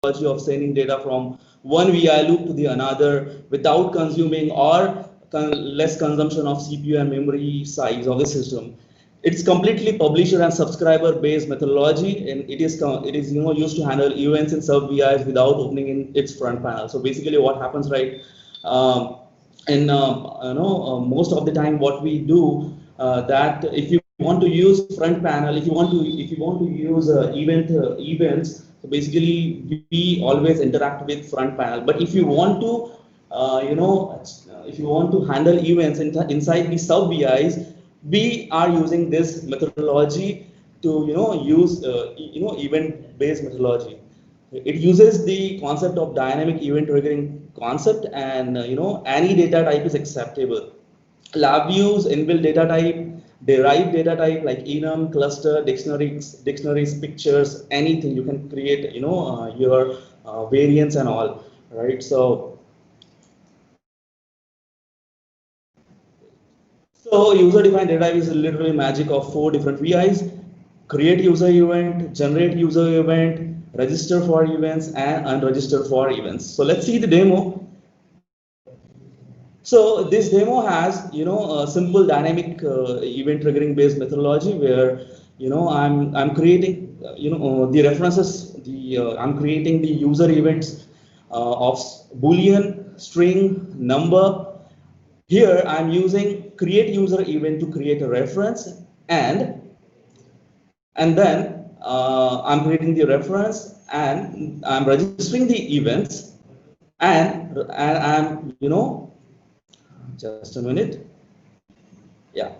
of sending data from one VI loop to the another without consuming or less consumption of CPU and memory size of the system. It's completely publisher and subscriber based methodology, and it is used to handle events in sub VIs without opening in its front panel. So basically, what happens, right? Um, and most of the time, what we do that if you want to use front panel, if you want to use events, so basically we always interact with front panel. But if you want to if you want to handle events inside the sub VIs, we are using this methodology to use event based methodology. It uses the concept of dynamic event triggering concept, and any data type is acceptable. LabVIEW's inbuilt data type, derived data type like enum, cluster, dictionaries, pictures, anything you can create. Your variants and all, right? So user-defined data type is literally magic of 4 different VIs: create user event, generate user event, register for events, and unregister for events. So let's see the demo. So this demo has a simple dynamic event triggering based methodology where I'm creating the references, I'm creating the user events of boolean, string, number. Here I'm using create user event to create a reference, and then I'm creating the reference and I'm registering the events, and I'm just a minute. Yeah.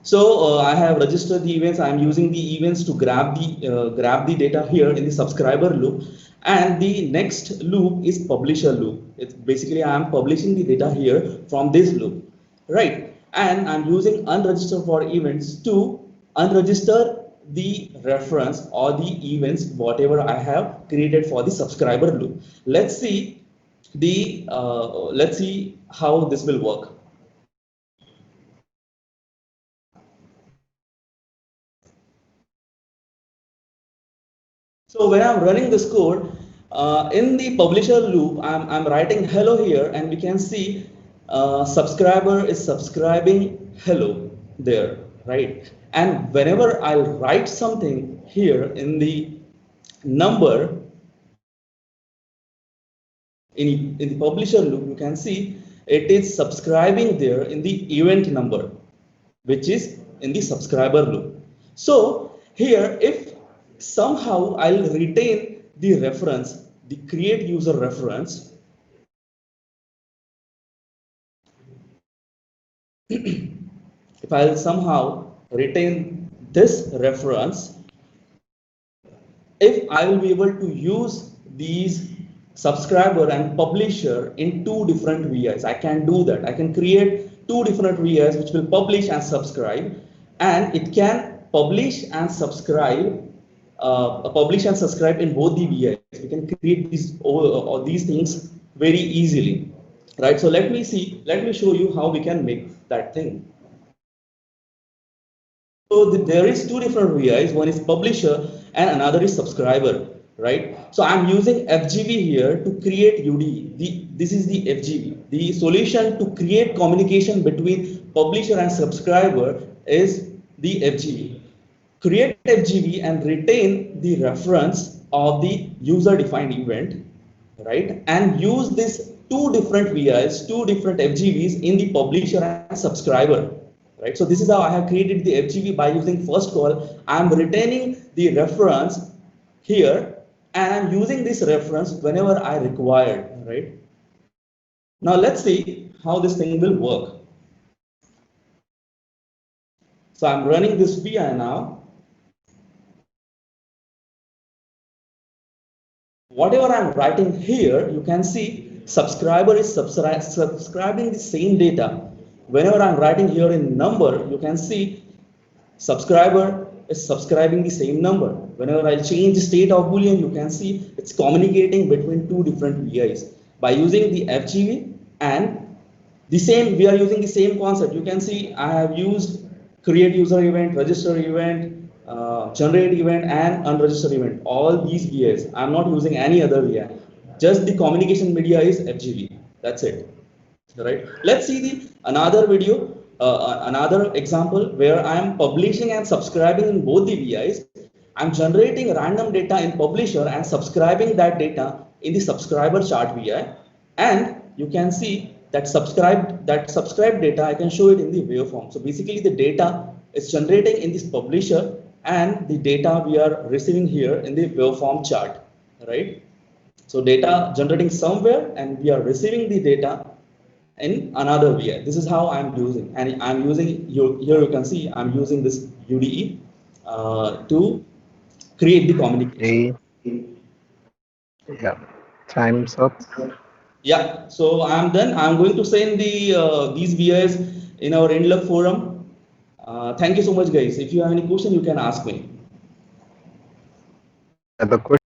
So I have registered the events. I'm using the events to grab the data here in the subscriber loop, and the next loop is publisher loop. It's basically I'm publishing the data here from this loop, right? And I'm using unregister for events to unregister the reference or the events whatever I have created for the subscriber loop. Let's see how this will work. So when I'm running this code, in the publisher loop, I'm writing hello here, and we can see subscriber is subscribing hello there, right? And whenever I'll write something here in the number, in the publisher loop, you can see it is subscribing there in the event number, which is in the subscriber loop. So here, if somehow I'll retain the reference, the create user reference, if I'll somehow retain this reference, if I will be able to use these subscriber and publisher in 2 different VIs, I can do that. I can create 2 different VIs which will publish and subscribe, and it can publish and subscribe in both the VIs. We can create these things very easily, right? So let me show you how we can make that thing. So there is 2 different VIs. One is publisher and another is subscriber, right? So I'm using FGV here to create UD. This is the FGV. The solution to create communication between publisher and subscriber is the FGV. Create FGV and retain the reference of the user defined event, right? And use this 2 different VIs, 2 different FGVs in the publisher and subscriber. Right, so this is how I have created the FGV by using first call. I'm retaining the reference here, and I'm using this reference whenever I require, right? Now let's see how this thing will work. So I'm running this VI now. Whatever I'm writing here, you can see subscriber is subscribing the same data. Whenever I'm writing here in number, you can see subscriber is subscribing the same number. Whenever I change the state of boolean, you can see it's communicating between 2 different VIs by using the FGV, and we are using the same concept. You can see I have used create user event, register event, generate event and unregistered event. All these VIs. I'm not using any other VI. Just the communication media is FGV. That's it. Right. Let's see the another video, another example where I am publishing and subscribing in both the VIs. I'm generating random data in publisher and subscribing that data in the subscriber chart VI, and you can see that subscribed data. I can show it in the waveform. So basically, the data is generating in this publisher, and the data we are receiving here in the waveform chart, right? So data generating somewhere, and we are receiving the data in another VI. This is how I'm using, and I'm using here. You can see I'm using this UDE to create the communication. Yeah, time's up. Yeah, so I'm done. I'm going to send the these VIs in our Endluck forum. Thank you so much, guys. If you have any question, you can ask me. The question